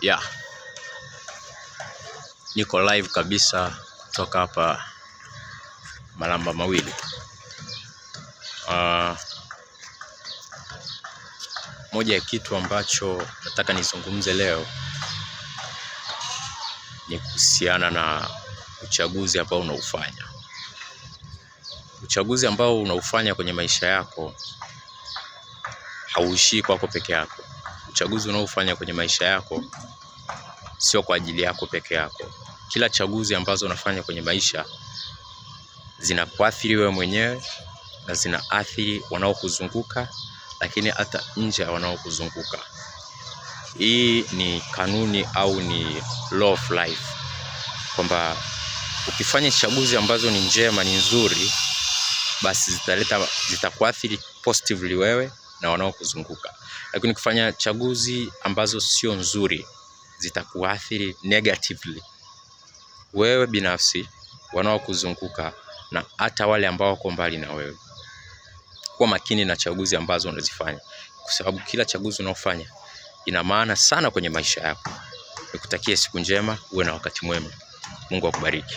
Yeah. Niko live kabisa kutoka hapa Malamba Mawili. Moja ya kitu ambacho nataka nizungumze leo ni kuhusiana na uchaguzi ambao unaufanya. Uchaguzi ambao unaufanya kwenye maisha yako hauishii kwako peke yako. Uchaguzi unaofanya kwenye maisha yako sio kwa ajili yako peke yako. Kila chaguzi ambazo unafanya kwenye maisha zinakuathiri wewe mwenyewe na zinaathiri wanaokuzunguka, lakini hata nje ya wanaokuzunguka. Hii ni kanuni au ni law of life, kwamba ukifanya chaguzi ambazo ni njema, ni nzuri, basi zitakuathiri positively wewe na wanaokuzunguka. Lakini ukifanya chaguzi ambazo sio nzuri, zitakuathiri negatively wewe binafsi, wanaokuzunguka na hata wale ambao wako mbali na wewe. Kuwa makini na chaguzi ambazo unazifanya, kwa sababu kila chaguzi unaofanya ina maana sana kwenye maisha yako. Nikutakie siku njema, uwe na wakati mwema. Mungu akubariki.